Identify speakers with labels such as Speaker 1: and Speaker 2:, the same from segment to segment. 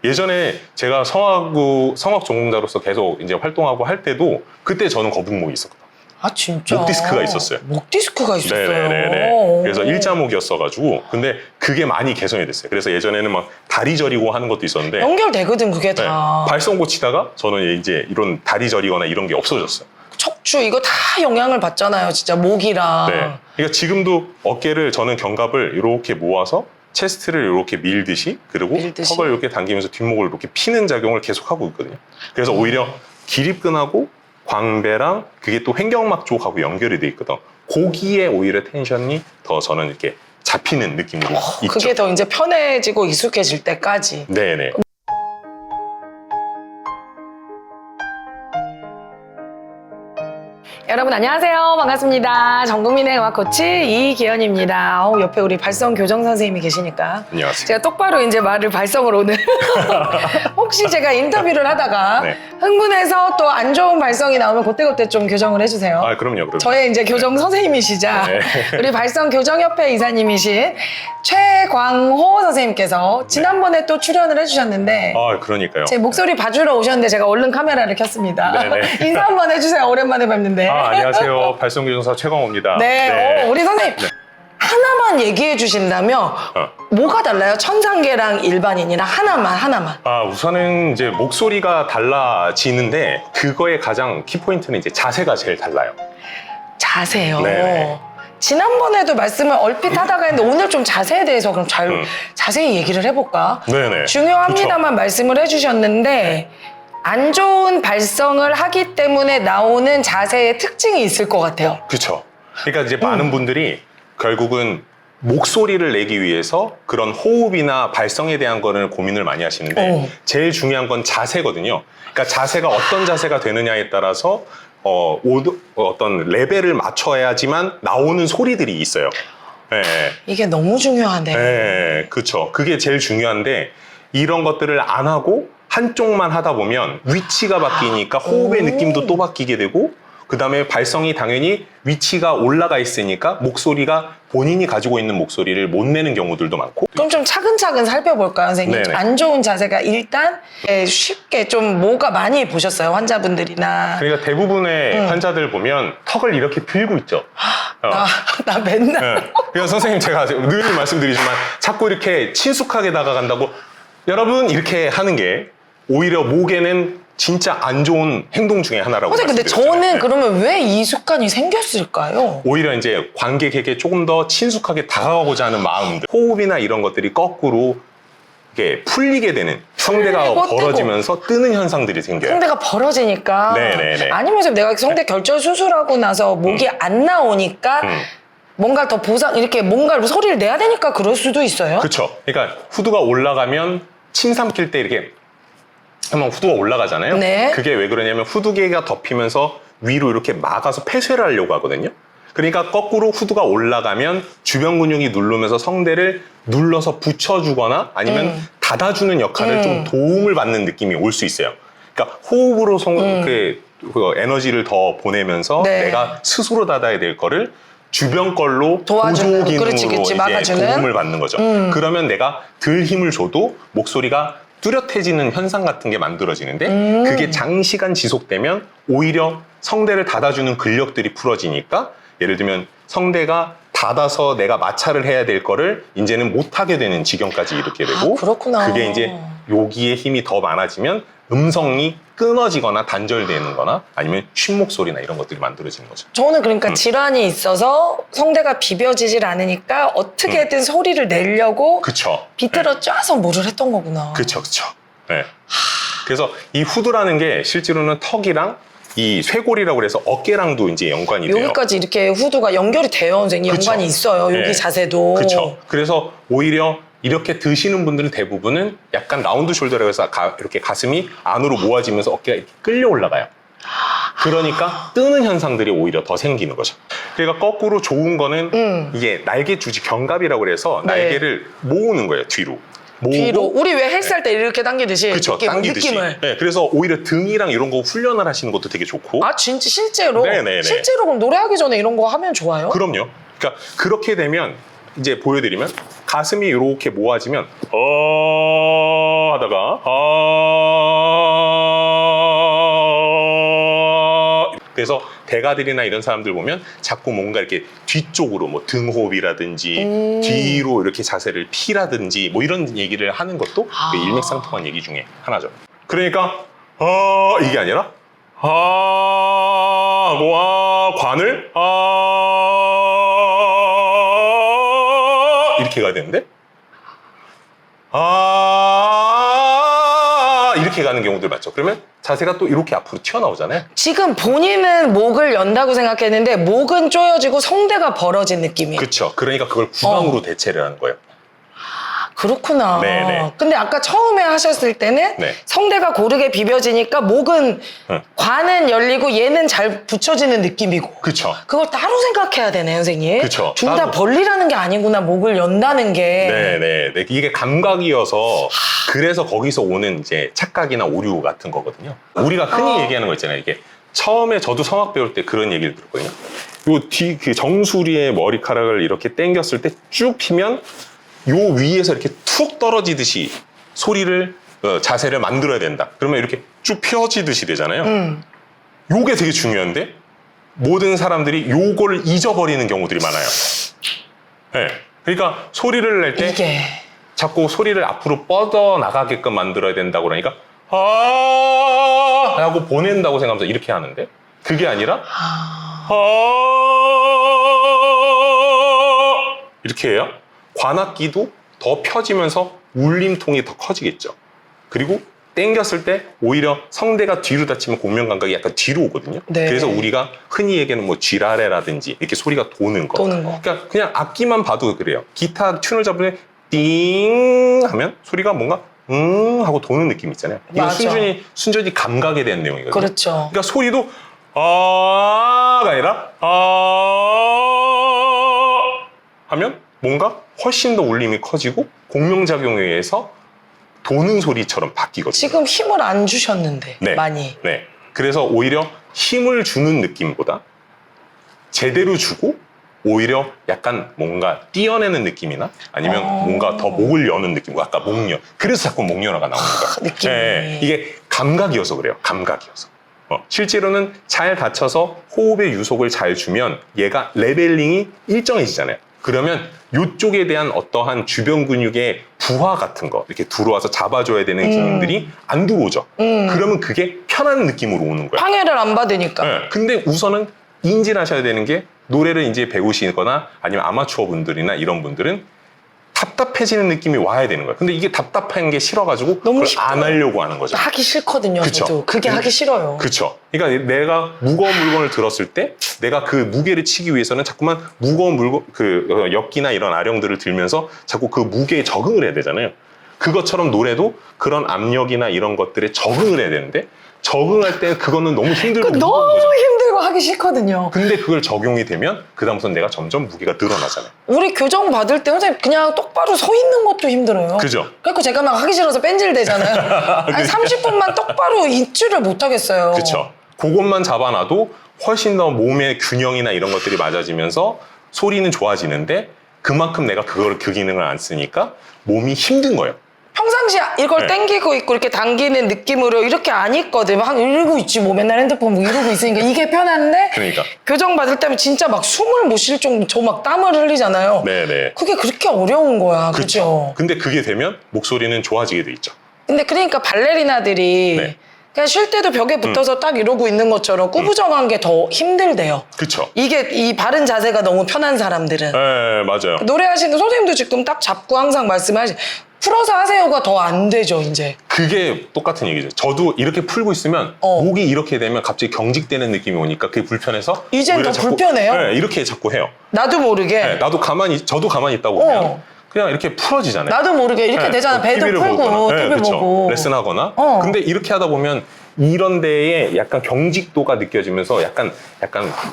Speaker 1: 예전에 제가 성악 전공자로서 계속 이제 활동하고 할 때도 그때 저는 거북목이 있었거든요.
Speaker 2: 아 진짜?
Speaker 1: 목 디스크가 있었어요.
Speaker 2: 목 디스크가 있었어요?
Speaker 1: 네네네네. 그래서 일자목이었어가지고 근데 그게 많이 개선이 됐어요. 그래서 예전에는 막 다리 저리고 하는 것도 있었는데
Speaker 2: 연결되거든 그게
Speaker 1: 네,
Speaker 2: 다.
Speaker 1: 발성 고치다가 저는 이제 이런 다리 저리거나 이런 게 없어졌어요.
Speaker 2: 척추 이거 다 영향을 받잖아요 진짜 목이랑.
Speaker 1: 네. 그러니까 지금도 어깨를 저는 견갑을 이렇게 모아서 체스트를 이렇게 밀듯이 그리고
Speaker 2: 밀듯이?
Speaker 1: 턱을 이렇게 당기면서 뒷목을 이렇게 피는 작용을 계속 하고 있거든요. 그래서 오히려 기립근하고 광배랑 그게 또 횡격막 쪽하고 연결이 돼 있거든. 거기에 오히려 텐션이 더 저는 이렇게 잡히는 느낌이 있죠.
Speaker 2: 그게 더 이제 편해지고 익숙해질 때까지.
Speaker 1: 네네.
Speaker 2: 여러분 안녕하세요. 반갑습니다. 전국민의 음악 코치 이기현입니다. 옆에 우리 발성 교정 선생님이 계시니까
Speaker 1: 안녕하세요.
Speaker 2: 제가 똑바로 이제 말을 발성을 오늘 혹시 제가 인터뷰를 하다가
Speaker 1: 네.
Speaker 2: 흥분해서 또 안 좋은 발성이 나오면 그때그때 좀 교정을 해주세요.
Speaker 1: 아, 그럼요.
Speaker 2: 저의 이제 교정 선생님이시자
Speaker 1: 네.
Speaker 2: 우리 발성교정협회 이사님이신 최광호 선생님께서 지난번에 또 출연을 해주셨는데
Speaker 1: 아, 그러니까요.
Speaker 2: 제 목소리 봐주러 오셨는데 제가 얼른 카메라를 켰습니다.
Speaker 1: 네네.
Speaker 2: 인사 한번 해주세요. 오랜만에 뵙는데.
Speaker 1: 아, 안녕하세요. 발성교정사 최광호입니다.
Speaker 2: 네. 우리 선생님 하나만 얘기해 주신다면 뭐가 달라요? 천상계랑 일반인이랑 하나만.
Speaker 1: 아, 우선은 이제 목소리가 달라지는데 그거의 가장 키포인트는 이제 자세가 제일 달라요.
Speaker 2: 자세요.
Speaker 1: 네네.
Speaker 2: 지난번에도 말씀을 얼핏 하다가 했는데 오늘 좀 자세에 대해서 그럼 자세히 얘기를 해볼까?
Speaker 1: 네네.
Speaker 2: 중요합니다만 말씀을 해주셨는데 안 좋은 발성을 하기 때문에 나오는 자세의 특징이 있을 것 같아요.
Speaker 1: 그렇죠. 그러니까 이제 많은 분들이 결국은 목소리를 내기 위해서 그런 호흡이나 발성에 대한 거를 고민을 많이 하시는데 제일 중요한 건 자세거든요. 그러니까 자세가 어떤 자세가 되느냐에 따라서 어떤 레벨을 맞춰야지만 나오는 소리들이 있어요. 네.
Speaker 2: 이게 너무 중요하네.
Speaker 1: 네, 그렇죠. 그게 제일 중요한데 이런 것들을 안 하고 한쪽만 하다 보면 위치가 바뀌니까 호흡의 느낌도 또 바뀌게 되고 그 다음에 발성이 당연히 위치가 올라가 있으니까 목소리가 본인이 가지고 있는 목소리를 못 내는 경우들도 많고.
Speaker 2: 그럼 좀 차근차근 살펴볼까요, 선생님?
Speaker 1: 네네.
Speaker 2: 안 좋은 자세가 일단 쉽게 좀 뭐가 많이 보셨어요, 환자분들이나.
Speaker 1: 그러니까 대부분의 환자들 보면 턱을 이렇게 들고 있죠.
Speaker 2: 나 맨날.
Speaker 1: 네. 그러니까 선생님 제가 늘 말씀드리지만 자꾸 이렇게 친숙하게 다가간다고 여러분 이렇게 하는 게 오히려 목에는 진짜 안 좋은 행동 중에 하나라고
Speaker 2: 근데
Speaker 1: 말씀드렸잖아요.
Speaker 2: 저는
Speaker 1: 네.
Speaker 2: 그러면 왜 이 습관이 생겼을까요?
Speaker 1: 오히려 이제 관객에게 조금 더 친숙하게 다가가고자 하는 마음들, 호흡이나 이런 것들이 거꾸로 이렇게 풀리게 되는 성대가
Speaker 2: 풀리고
Speaker 1: 벌어지면서 뜨는 현상들이 생겨요.
Speaker 2: 성대가 벌어지니까.
Speaker 1: 네네네.
Speaker 2: 아니면 내가 성대 결절 수술하고 나서 목이 안 나오니까 뭔가 더 이렇게 뭔가 소리를 내야 되니까 그럴 수도 있어요.
Speaker 1: 그렇죠. 그러니까 후두가 올라가면 침 삼킬 때 이렇게 한번 후두가 올라가잖아요.
Speaker 2: 네.
Speaker 1: 그게 왜 그러냐면 후두개가 덮이면서 위로 이렇게 막아서 폐쇄를 하려고 하거든요. 그러니까 거꾸로 후두가 올라가면 주변 근육이 누르면서 성대를 눌러서 붙여주거나 아니면 닫아주는 역할을 좀 도움을 받는 느낌이 올 수 있어요. 그러니까 호흡으로 그 에너지를 더 보내면서
Speaker 2: 네.
Speaker 1: 내가 스스로 닫아야 될 거를 주변 걸로
Speaker 2: 도와주는,
Speaker 1: 보조
Speaker 2: 그렇지,
Speaker 1: 기능으로 이제
Speaker 2: 막아주는.
Speaker 1: 도움을 받는 거죠. 그러면 내가 덜 힘을 줘도 목소리가 뚜렷해지는 현상 같은 게 만들어지는데 그게 장시간 지속되면 오히려 성대를 닫아주는 근력들이 풀어지니까 예를 들면 성대가 닫아서 내가 마찰을 해야 될 거를 이제는 못하게 되는 지경까지 이렇게 되고
Speaker 2: 그렇구나.
Speaker 1: 그게 이제 여기에 힘이 더 많아지면 음성이 끊어지거나 단절되는 거나 아니면 쉰 목소리나 이런 것들이 만들어지는 거죠.
Speaker 2: 저는 그러니까 질환이 있어서 성대가 비벼지질 않으니까 어떻게든 소리를 내려고
Speaker 1: 그쵸.
Speaker 2: 비틀어 짜서 뭐를 했던 거구나.
Speaker 1: 그쵸. 네. 그래서 이 후두라는 게 실제로는 턱이랑 이 쇄골이라고 그래서 어깨랑도 이제 연관이 돼요.
Speaker 2: 여기까지 이렇게 후두가 연결이 돼요, 선생님.
Speaker 1: 그쵸.
Speaker 2: 연관이 있어요, 여기
Speaker 1: 네.
Speaker 2: 자세도.
Speaker 1: 그렇죠. 그래서 오히려 이렇게 드시는 분들은 대부분은 약간 라운드 숄더라고 해서 이렇게 가슴이 안으로 모아지면서 어깨가 이렇게 끌려 올라가요. 그러니까 뜨는 현상들이 오히려 더 생기는 거죠. 그러니까 거꾸로 좋은 거는 이게 날개 주지 견갑이라고 그래서
Speaker 2: 네.
Speaker 1: 날개를 모으는 거예요, 뒤로. 모으고
Speaker 2: 뒤로. 우리 왜 헬스할 때 이렇게 당기듯이.
Speaker 1: 그쵸, 당기듯이.
Speaker 2: 느낌을.
Speaker 1: 네, 그래서 오히려 등이랑 이런 거 훈련을 하시는 것도 되게 좋고.
Speaker 2: 아, 진짜 실제로?
Speaker 1: 네네네.
Speaker 2: 실제로 그럼 노래하기 전에 이런 거 하면 좋아요?
Speaker 1: 그럼요. 그러니까 그렇게 되면 이제 보여드리면 가슴이 이렇게 모아지면 하다가 그래서 대가들이나 이런 사람들 보면 자꾸 뭔가 이렇게 뒤쪽으로 뭐 등호흡이라든지 뒤로 이렇게 자세를 피라든지 뭐 이런 얘기를 하는 것도 그 일맥상통한 얘기 중에 하나죠. 그러니까 이게 아니라 관을 이렇게 가야 되는데 이렇게 가는 경우들 맞죠? 그러면 자세가 또 이렇게 앞으로 튀어나오잖아요.
Speaker 2: 지금 본인은 목을 연다고 생각했는데 목은 조여지고 성대가 벌어진 느낌이에요.
Speaker 1: 그렇죠. 그러니까 그걸 구강으로 대체를 하는 거예요.
Speaker 2: 그렇구나.
Speaker 1: 네네.
Speaker 2: 근데 아까 처음에 하셨을 때는
Speaker 1: 네.
Speaker 2: 성대가 고르게 비벼지니까 목은
Speaker 1: 응.
Speaker 2: 관은 열리고 얘는 잘 붙여지는 느낌이고.
Speaker 1: 그렇죠.
Speaker 2: 그걸 따로 생각해야 되네, 선생님.
Speaker 1: 그쵸.
Speaker 2: 둘 다
Speaker 1: 따로.
Speaker 2: 벌리라는 게 아니구나, 목을 연다는 게.
Speaker 1: 네네. 이게 감각이어서 그래서 거기서 오는 이제 착각이나 오류 같은 거거든요. 우리가 흔히 얘기하는 거 있잖아요. 이게 처음에 저도 성악 배울 때 그런 얘기를 들었거든요. 요 뒤 그 정수리의 머리카락을 이렇게 당겼을 때 쭉 피면 요 위에서 이렇게 툭 떨어지듯이 소리를 자세를 만들어야 된다. 그러면 이렇게 쭉 펴지듯이 되잖아요. 요게 되게 중요한데 모든 사람들이 요걸 잊어버리는 경우들이 많아요. 네. 그러니까 소리를 낼 때
Speaker 2: 이게.
Speaker 1: 자꾸 소리를 앞으로 뻗어 나가게끔 만들어야 된다고 그러니까 하고 보낸다고 생각하면서 이렇게 하는데 그게 아니라 이렇게 해요. 관악기도 더 펴지면서 울림통이 더 커지겠죠. 그리고 당겼을 때 오히려 성대가 뒤로 닫히면 공명감각이 약간 뒤로 오거든요.
Speaker 2: 네.
Speaker 1: 그래서 우리가 흔히 얘기하는 뭐 쥐라레라든지 이렇게 소리가 도는 거. 그러니까 그냥 악기만 봐도 그래요. 기타 튠을 잡을 때 띵 하면 소리가 뭔가 하고 도는 느낌 있잖아요. 이거
Speaker 2: 맞아.
Speaker 1: 순전히 감각에 대한 내용이거든요.
Speaker 2: 그렇죠.
Speaker 1: 그러니까 소리도 가 아니라 하면 뭔가 훨씬 더 울림이 커지고 공명작용에 의해서 도는 소리처럼 바뀌거든요.
Speaker 2: 지금 힘을 안 주셨는데,
Speaker 1: 네.
Speaker 2: 많이.
Speaker 1: 네. 그래서 오히려 힘을 주는 느낌보다 제대로 주고 오히려 약간 뭔가 띄어내는 느낌이나 아니면 뭔가 더 목을 여는 느낌, 아까 목연. 그래서 자꾸 목연화가 나오는 거예요.
Speaker 2: 느낌이.
Speaker 1: 네. 이게 감각이어서 그래요. 감각이어서. 실제로는 잘 받쳐서 호흡의 유속을 잘 주면 얘가 레벨링이 일정해지잖아요. 그러면 이쪽에 대한 어떠한 주변 근육의 부하 같은 거 이렇게 들어와서 잡아줘야 되는 기능들이 안 들어오죠. 그러면 그게 편한 느낌으로 오는 거야.
Speaker 2: 방해를 안 받으니까.
Speaker 1: 네. 근데 우선은 인지하셔야 되는 게 노래를 이제 배우시거나 아니면 아마추어 분들이나 이런 분들은 답답해지는 느낌이 와야 되는 거예요. 근데 이게 답답한 게 싫어가지고
Speaker 2: 너무
Speaker 1: 그걸 안 하려고 하는 거죠.
Speaker 2: 하기 싫거든요,
Speaker 1: 그쵸.
Speaker 2: 저도. 그게 하기 싫어요.
Speaker 1: 그렇죠. 그러니까 내가 무거운 물건을 들었을 때 내가 그 무게를 치기 위해서는 자꾸만 무거운 물건, 역기나 이런 아령들을 들면서 자꾸 그 무게에 적응을 해야 되잖아요. 그것처럼 노래도 그런 압력이나 이런 것들에 적응을 해야 되는데 적응할 때 그거는 너무 힘들고 무거운
Speaker 2: 너무
Speaker 1: 거죠.
Speaker 2: 힘들고 하기 싫거든요.
Speaker 1: 근데 그걸 적용이 되면 그다음부터는 내가 점점 무게가 늘어나잖아요.
Speaker 2: 우리 교정 받을 때 선생님 그냥 똑바로 서 있는 것도 힘들어요.
Speaker 1: 그죠?
Speaker 2: 그래서 제가 막 하기 싫어서 뺀질대잖아요. 아니 30분만 똑바로 있지를 못하겠어요.
Speaker 1: 그렇죠. 그것만 잡아놔도 훨씬 더 몸의 균형이나 이런 것들이 맞아지면서 소리는 좋아지는데 그만큼 내가 그 기능을 안 쓰니까 몸이 힘든 거예요.
Speaker 2: 평상시에 이걸
Speaker 1: 네.
Speaker 2: 당기고 있고 이렇게 당기는 느낌으로 이렇게 안 있거든. 막 이러고 있지 뭐 맨날 핸드폰 뭐 이러고 있으니까 이게 편한데
Speaker 1: 그러니까.
Speaker 2: 교정 받을 때면 진짜 막 숨을 못 쉴 정도 저 막 땀을 흘리잖아요.
Speaker 1: 네네.
Speaker 2: 그게 그렇게 어려운 거야. 그렇죠.
Speaker 1: 근데 그게 되면 목소리는 좋아지게 돼 있죠.
Speaker 2: 근데 그러니까 발레리나들이
Speaker 1: 네.
Speaker 2: 그냥 쉴 때도 벽에 붙어서 딱 이러고 있는 것처럼 꾸부정한 게 더 힘들대요.
Speaker 1: 그쵸.
Speaker 2: 이게 이 바른 자세가 너무 편한 사람들은.
Speaker 1: 네, 맞아요.
Speaker 2: 노래하시는 선생님도 지금 딱 잡고 항상 말씀하시 풀어서 하세요가 더 안 되죠 이제.
Speaker 1: 그게 똑같은 얘기죠. 저도 이렇게 풀고 있으면 목이 이렇게 되면 갑자기 경직되는 느낌이 오니까 그게 불편해서
Speaker 2: 이젠
Speaker 1: 오히려
Speaker 2: 더 불편해요?
Speaker 1: 네, 이렇게 자꾸 해요.
Speaker 2: 나도 모르게.
Speaker 1: 네, 저도 가만히 있다 보면 그냥 이렇게 풀어지잖아요.
Speaker 2: 나도 모르게 이렇게
Speaker 1: 네,
Speaker 2: 되잖아. 배도
Speaker 1: TV를
Speaker 2: 풀고
Speaker 1: 보거나. 네,
Speaker 2: TV
Speaker 1: 그쵸.
Speaker 2: 보고.
Speaker 1: 레슨하거나. 근데 이렇게 하다 보면 이런 데에 약간 경직도가 느껴지면서 약간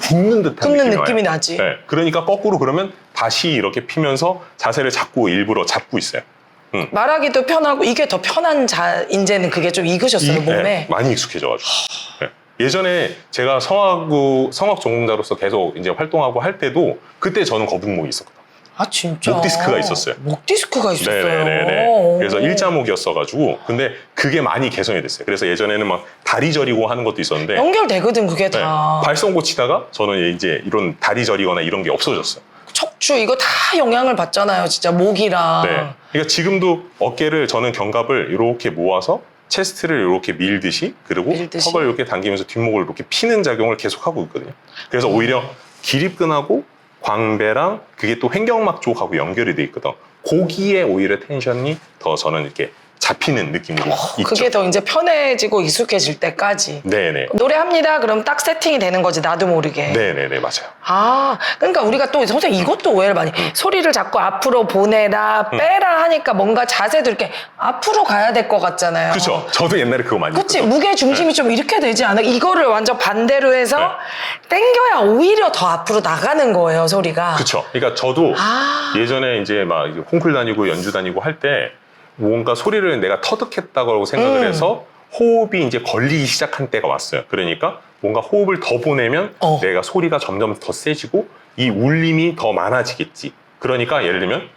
Speaker 1: 굽는 듯한
Speaker 2: 굽는
Speaker 1: 느낌이
Speaker 2: 느낌이
Speaker 1: 와요.
Speaker 2: 나지.
Speaker 1: 네, 그러니까 거꾸로 그러면 다시 이렇게 피면서 자세를 자꾸 일부러 잡고 있어요.
Speaker 2: 말하기도 편하고 이게 더 편한 이제는 그게 좀 익으셨어요 몸에.
Speaker 1: 네, 많이 익숙해져가지고. 네. 예전에 제가 성악 전공자로서 계속 이제 활동하고 할 때도 그때 저는 거북목이 있었거든요.
Speaker 2: 아 진짜?
Speaker 1: 목 디스크가 있었어요.
Speaker 2: 목 디스크가 있었어요.
Speaker 1: 네네네. 그래서 일자목이었어가지고 근데 그게 많이 개선이 됐어요. 그래서 예전에는 막 다리 저리고 하는 것도 있었는데
Speaker 2: 연결되거든 그게
Speaker 1: 네,
Speaker 2: 다.
Speaker 1: 발성 고치다가 저는 이제 이런 다리 저리거나 이런 게 없어졌어요.
Speaker 2: 척추 이거 다 영향을 받잖아요. 진짜 목이랑.
Speaker 1: 네. 그러니까 지금도 어깨를 저는 견갑을 이렇게 모아서 체스트를 이렇게 밀듯이 그리고
Speaker 2: 밀듯이?
Speaker 1: 턱을 이렇게 당기면서 뒷목을 이렇게 피는 작용을 계속 하고 있거든요. 그래서 오히려 기립근하고 광배랑 그게 또 횡격막 쪽하고 연결이 돼 있거든. 거기에 오히려 텐션이 더 저는 이렇게 잡히는 느낌이 있죠.
Speaker 2: 그게 더 이제 편해지고 익숙해질 때까지.
Speaker 1: 네네.
Speaker 2: 노래합니다. 그럼 딱 세팅이 되는 거지 나도 모르게.
Speaker 1: 네네네 맞아요.
Speaker 2: 아, 그러니까 우리가 또 선생님 이것도 오해를 많이 소리를 자꾸 앞으로 보내라 빼라 하니까 뭔가 자세도 이렇게 앞으로 가야 될 것 같잖아요.
Speaker 1: 그렇죠. 저도 옛날에 그거 많이
Speaker 2: 그치
Speaker 1: 했거든요.
Speaker 2: 무게 중심이 좀 이렇게 되지 않아? 이거를 완전 반대로 해서
Speaker 1: 네.
Speaker 2: 당겨야 오히려 더 앞으로 나가는 거예요 소리가.
Speaker 1: 그렇죠. 그러니까 저도
Speaker 2: 아.
Speaker 1: 예전에 이제 막 콩쿨 다니고 연주 다니고 할 때 뭔가 소리를 내가 터득했다고 생각을 해서 호흡이 이제 걸리기 시작한 때가 왔어요. 그러니까 뭔가 호흡을 더 보내면 내가 소리가 점점 더 세지고 이 울림이 더 많아지겠지. 그러니까 예를 들면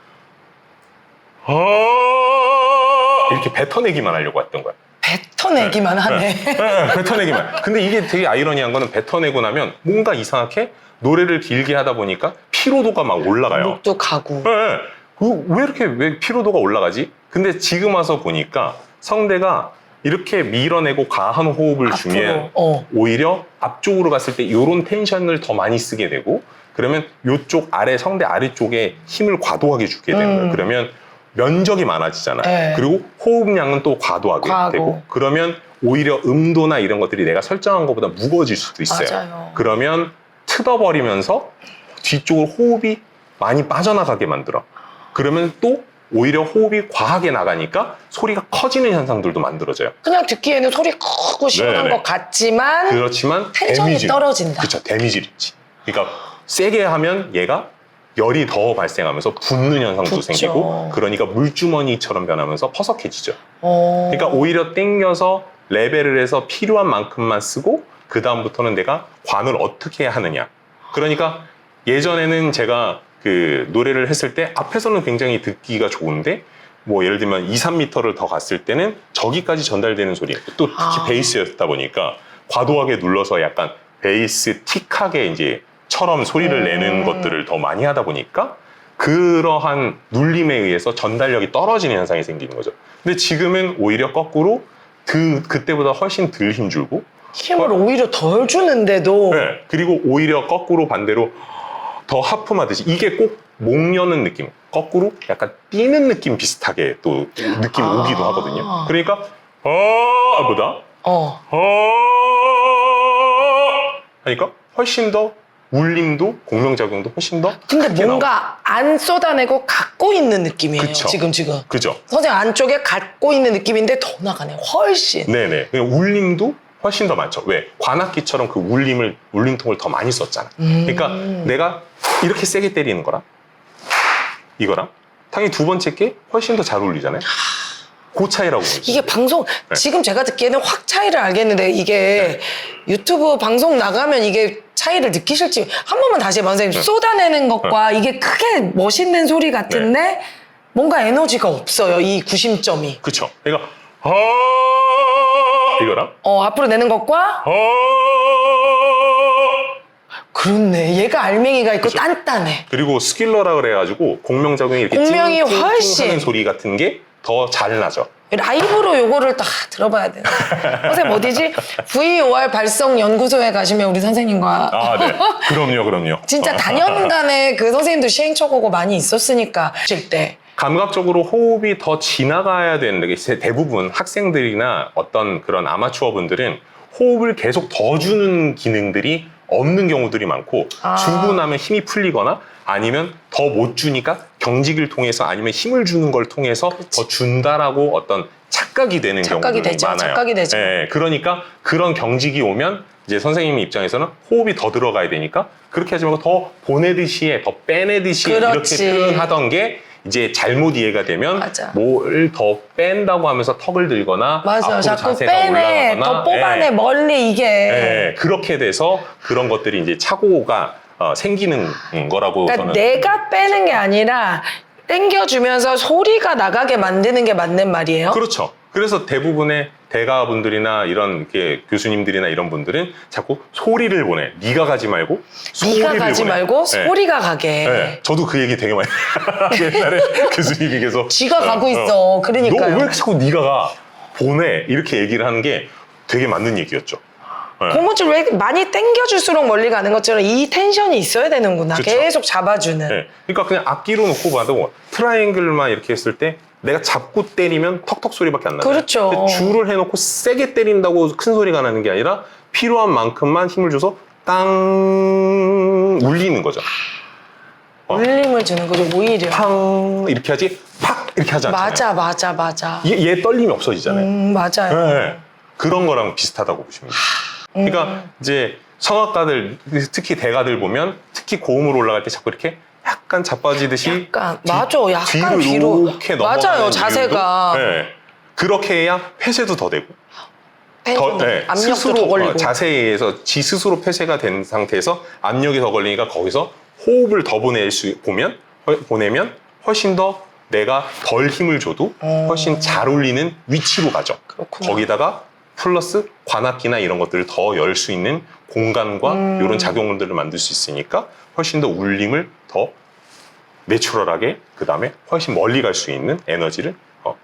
Speaker 1: 이렇게 뱉어내기만 하려고 했던 거야.
Speaker 2: 뱉어내기만 하네.
Speaker 1: 네, 뱉어내기만. 근데 이게 되게 아이러니한 거는 뱉어내고 나면 뭔가 이상하게 노래를 길게 하다 보니까 피로도가 막 올라가요.
Speaker 2: 목도 가고.
Speaker 1: 네. 왜 피로도가 올라가지? 근데 지금 와서 보니까 성대가 이렇게 밀어내고 과한 호흡을
Speaker 2: 앞으로,
Speaker 1: 주면 오히려 앞쪽으로 갔을 때 이런 텐션을 더 많이 쓰게 되고 그러면 이쪽 아래 성대 아래쪽에 힘을 과도하게 주게 되는 거예요. 그러면 면적이 많아지잖아요.
Speaker 2: 네.
Speaker 1: 그리고 호흡량은 또 과도하게 되고 그러면 오히려 음도나 이런 것들이 내가 설정한 것보다 무거워질 수도 있어요.
Speaker 2: 맞아요.
Speaker 1: 그러면 틀어버리면서 뒤쪽으로 호흡이 많이 빠져나가게 만들어. 그러면 또 오히려 호흡이 과하게 나가니까 소리가 커지는 현상들도 만들어져요.
Speaker 2: 그냥 듣기에는 소리 크고 시원한
Speaker 1: 네네.
Speaker 2: 것 같지만
Speaker 1: 그렇지만
Speaker 2: 텐션이
Speaker 1: 데미지
Speaker 2: 떨어진다.
Speaker 1: 그렇죠. 데미지를 있지. 그러니까 세게 하면 얘가 열이 더 발생하면서 붓는 현상도
Speaker 2: 붓죠.
Speaker 1: 생기고 그러니까 물주머니처럼 변하면서 퍼석해지죠.
Speaker 2: 어.
Speaker 1: 그러니까 오히려 땡겨서 레벨을 해서 필요한 만큼만 쓰고 그 다음부터는 내가 관을 어떻게 하느냐. 그러니까 예전에는 제가 그 노래를 했을 때 앞에서는 굉장히 듣기가 좋은데 뭐 예를 들면 2, 3m를 더 갔을 때는 저기까지 전달되는 소리 또 특히 베이스였다 보니까 과도하게 눌러서 약간 베이스 틱하게 이제 처럼 소리를 내는 것들을 더 많이 하다 보니까 그러한 눌림에 의해서 전달력이 떨어지는 현상이 생기는 거죠. 근데 지금은 오히려 거꾸로 그때보다 훨씬 덜 힘줄고
Speaker 2: 힘을 오히려 덜 주는데도
Speaker 1: 네, 그리고 오히려 거꾸로 반대로 더 하품하듯이 이게 꼭 목 여는 느낌 거꾸로 약간 뛰는 느낌 비슷하게 또 느낌 오기도 하거든요. 그러니까 보다 하니까 훨씬 더 울림도 공명작용도 훨씬 더
Speaker 2: 근데
Speaker 1: 크게
Speaker 2: 뭔가 안 쏟아내고 갖고 있는 느낌이에요.
Speaker 1: 그쵸.
Speaker 2: 지금
Speaker 1: 그죠?
Speaker 2: 선생님 안쪽에 갖고 있는 느낌인데 더 나가네 훨씬.
Speaker 1: 네네. 그냥 울림도 훨씬 더 많죠. 왜? 관악기처럼 그 울림통을 더 많이 썼잖아. 그러니까 내가 이렇게 세게 때리는 거랑 이거랑 당연히 두 번째 게 훨씬 더 잘 울리잖아요. 그 차이라고 보죠.
Speaker 2: 이게 방송 지금 제가 듣기에는 확 차이를 알겠는데 이게 유튜브 방송 나가면 이게 차이를 느끼실지 한 번만 다시 해봐 선생님. 쏟아내는 것과 이게 크게 멋있는 소리 같은데 뭔가 에너지가 없어요. 이 구심점이.
Speaker 1: 그쵸. 그러니까 이거랑
Speaker 2: 앞으로 내는 것과 그렇네. 얘가 알맹이가 있고
Speaker 1: 그쵸.
Speaker 2: 단단해.
Speaker 1: 그리고 스킬러라 그래가지고 공명작용이 이렇게
Speaker 2: 공명이
Speaker 1: 띵띵띵
Speaker 2: 훨씬.
Speaker 1: 하는 소리 같은 게 더 잘 나죠.
Speaker 2: 라이브로 요거를 딱 들어봐야 돼요. 선생님 어디지? VOR 발성연구소에 가시면 우리 선생님과
Speaker 1: 네. 그럼요.
Speaker 2: 진짜 단연간에 그 선생님도 시행착오가 많이 있었으니까 칠 때.
Speaker 1: 감각적으로 호흡이 더 지나가야 되는데 대부분 학생들이나 어떤 그런 아마추어 분들은 호흡을 계속 더 주는 기능들이 없는 경우들이 많고 주고 나면 힘이 풀리거나 아니면 더 못 주니까 경직을 통해서 아니면 힘을 주는 걸 통해서 더 준다라고 어떤 착각이 되는 경우들이
Speaker 2: 되죠.
Speaker 1: 많아요.
Speaker 2: 착각이 되죠.
Speaker 1: 예, 그러니까 그런 경직이 오면 이제 선생님 입장에서는 호흡이 더 들어가야 되니까 그렇게 하지 말고 더 보내듯이 더 빼내듯이
Speaker 2: 그렇지.
Speaker 1: 이렇게 표현하던 게 이제 잘못 이해가 되면
Speaker 2: 맞아.
Speaker 1: 뭘 더 뺀다고 하면서 턱을 들거나
Speaker 2: 맞아요.
Speaker 1: 앞으로
Speaker 2: 자꾸
Speaker 1: 자세가
Speaker 2: 빼내,
Speaker 1: 올라가거나
Speaker 2: 더 뽑아내, 멀리 이게.
Speaker 1: 그렇게 돼서 그런 것들이 이제 착오가 생기는 거라고
Speaker 2: 그러니까
Speaker 1: 저는.
Speaker 2: 내가 빼는 게 아니라 땡겨주면서 소리가 나가게 만드는 게 맞는 말이에요?
Speaker 1: 그렇죠. 그래서 대부분의 대가분들이나 이런 교수님들이나 이런 분들은 자꾸 소리를 보내. 네가 가지 말고 소리를
Speaker 2: 네가 가지
Speaker 1: 보내.
Speaker 2: 말고
Speaker 1: 네.
Speaker 2: 소리가 가게.
Speaker 1: 네. 저도 그 얘기 되게 많이 옛날에 교수님이 계속
Speaker 2: 쥐가 가고 있어. 그러니까요.
Speaker 1: 너 왜 자꾸 네가 가? 보내. 이렇게 얘기를 하는 게 되게 맞는 얘기였죠. 네.
Speaker 2: 고무줄 왜 많이 당겨줄수록 멀리 가는 것처럼 이 텐션이 있어야 되는구나.
Speaker 1: 그쵸.
Speaker 2: 계속 잡아주는.
Speaker 1: 네. 그러니까 그냥 악기로 놓고 봐도 트라이앵글만 이렇게 했을 때 내가 잡고 때리면 턱턱 소리밖에 안 나요.
Speaker 2: 그렇죠.
Speaker 1: 줄을 해놓고 세게 때린다고 큰 소리가 나는 게 아니라 필요한 만큼만 힘을 줘서 땅 울리는 거죠.
Speaker 2: 울림을 주는 거죠, 오히려.
Speaker 1: 팡 이렇게 하지 팍 이렇게 하지 않잖아요.
Speaker 2: 맞아.
Speaker 1: 얘 떨림이 없어지잖아요.
Speaker 2: 맞아요.
Speaker 1: 네. 그런 거랑 비슷하다고 보시면 돼요. 그러니까 이제 성악가들 특히 대가들 보면 특히 고음으로 올라갈 때 자꾸 이렇게 약간 자빠지듯이
Speaker 2: 약간 약간
Speaker 1: 뒤로 이렇게 넘어가는
Speaker 2: 맞아요, 자세가.
Speaker 1: 이유도, 네. 그렇게 해야 폐쇄도 더 되고
Speaker 2: 압력도
Speaker 1: 스스로
Speaker 2: 더 걸리고.
Speaker 1: 자세에 의해서 지 스스로 폐쇄가 된 상태에서 압력이 더 걸리니까 거기서 호흡을 더 보내면 훨씬 더 내가 덜 힘을 줘도 훨씬 잘 울리는 위치로 가죠.
Speaker 2: 그렇구나.
Speaker 1: 거기다가 플러스 관악기나 이런 것들을 더 열 수 있는 공간과 이런 작용들을 만들 수 있으니까 훨씬 더 울림을 더 내추럴하게 그 다음에 훨씬 멀리 갈 수 있는 에너지를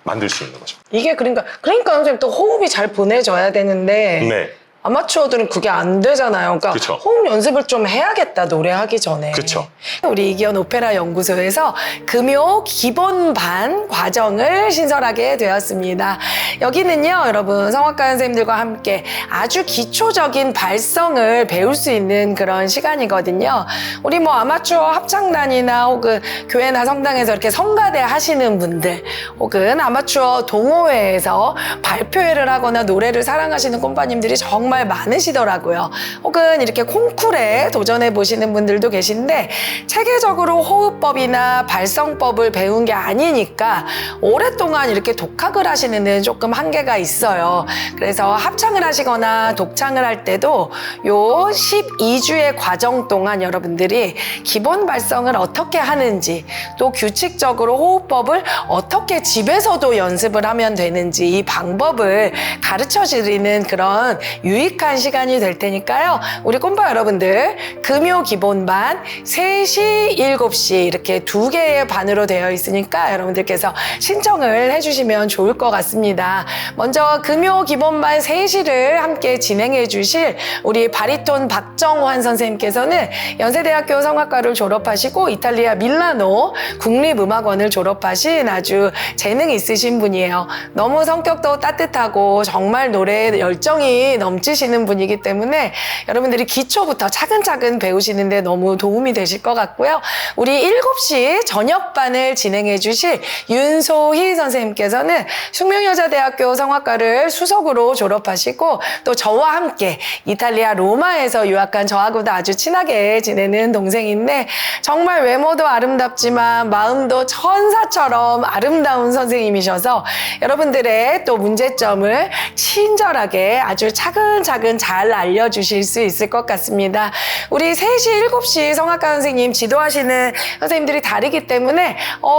Speaker 1: 만들 수 있는 거죠.
Speaker 2: 이게 그러니까 선생님 또 호흡이 잘 보내져야 되는데
Speaker 1: 네.
Speaker 2: 아마추어들은 그게 안 되잖아요. 그러니까
Speaker 1: 그쵸.
Speaker 2: 호흡 연습을 좀 해야겠다, 노래하기 전에.
Speaker 1: 그쵸.
Speaker 2: 우리 이기현 오페라 연구소에서 금요 기본반 과정을 신설하게 되었습니다. 여기는요, 여러분 성악가 선생님들과 함께 아주 기초적인 발성을 배울 수 있는 그런 시간이거든요. 우리 뭐 아마추어 합창단이나 혹은 교회나 성당에서 이렇게 성가대 하시는 분들, 혹은 아마추어 동호회에서 발표회를 하거나 노래를 사랑하시는 꼼빠님들이 정말 많으시더라고요. 혹은 이렇게 콩쿨에 도전해 보시는 분들도 계신데 체계적으로 호흡법이나 발성법을 배운 게 아니니까 오랫동안 이렇게 독학을 하시는 데는 조금 한계가 있어요. 그래서 합창을 하시거나 독창을 할 때도 요 12주의 과정 동안 여러분들이 기본 발성을 어떻게 하는지, 또 규칙적으로 호흡법을 어떻게 집에서도 연습을 하면 되는지 이 방법을 가르쳐 드리는 그런 유익한 시간이 될 테니까요. 우리 꼼빠 여러분들 금요 기본반 3시, 7시 이렇게 2개의 반으로 되어 있으니까 여러분들께서 신청을 해주시면 좋을 것 같습니다. 먼저 금요 기본반 3시를 함께 진행해 주실 우리 바리톤 박정환 선생님께서는 연세대학교 성악과를 졸업하시고 이탈리아 밀라노 국립음악원을 졸업하신 아주 재능 있으신 분이에요. 너무 성격도 따뜻하고 정말 노래에 열정이 넘치시는 분이기 때문에 여러분들이 기초부터 차근차근 배우시는데 너무 도움이 되실 것 같고요. 우리 7시 저녁반을 진행해 주실 윤소희 선생님께서는 숙명여자대학교 성악과를 수석으로 졸업하시고 또 저와 함께 이탈리아 로마에서 유학한 저하고도 아주 친하게 지내는 동생인데 정말 외모도 아름답지만 마음도 천사처럼 아름다운 선생님이셔서 여러분들의 또 문제점을 친절하게 아주 차근차근 잘 알려주실 수 있을 것 같습니다. 우리 3시, 7시 성악가 선생님 지도하시는 선생님들이 다르기 때문에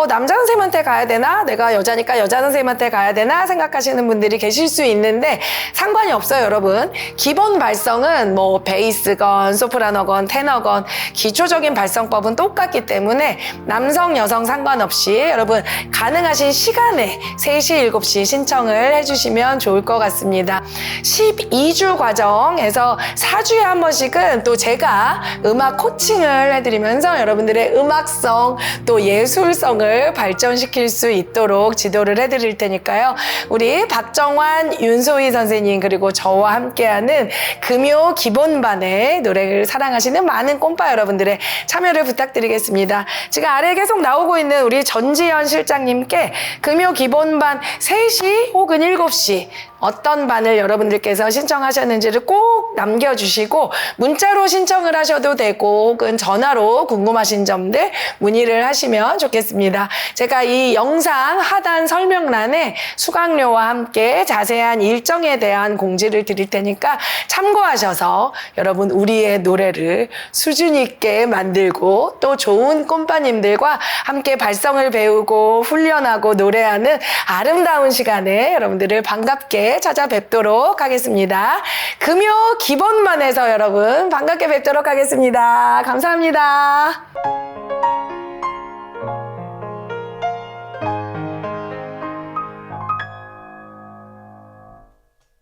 Speaker 2: 남자 선생님한테 가야 되나? 내가 여자니까 여자 선생님한테 가야 되나? 생각하시는 분들이 계실 수 있는데 상관이 없어요, 여러분. 기본 발성은 뭐 베이스건, 소프라노건, 테너건 기초적인 발성법은 똑같기 때문에 남성, 여성 상관없이 여러분 가능하신 시간에 3시, 7시 신청을 해주시면 좋을 것 같습니다. 12주 과정에서 4주에 한 번씩은 또 제가 음악 코칭을 해드리면서 여러분들의 음악성 또 예술성을 발전시킬 수 있도록 지도를 해드릴 테니까요. 우리 박정환, 윤소희 선생님 그리고 저와 함께하는 금요 기본반의 노래를 사랑하시는 많은 꼼빠 여러분들의 참여를 부탁드리겠습니다. 지금 아래에 계속 나오고 있는 우리 전지현 실장님께 금요 기본반 3시 혹은 7시 어떤 반을 여러분들께서 신청하셨는지를 꼭 남겨주시고 문자로 신청을 하셔도 되고 혹은 전화로 궁금하신 점들 문의를 하시면 좋겠습니다. 제가 이 영상 하단 설명란에 수강료와 함께 자세한 일정에 대한 공지를 드릴 테니까 참고하셔서 여러분 우리의 노래를 수준 있게 만들고 또 좋은 꼼빠님들과 함께 발성을 배우고 훈련하고 노래하는 아름다운 시간에 여러분들을 반갑게 찾아뵙도록 하겠습니다. 금요 기본만에서 여러분 반갑게 뵙도록 하겠습니다. 감사합니다.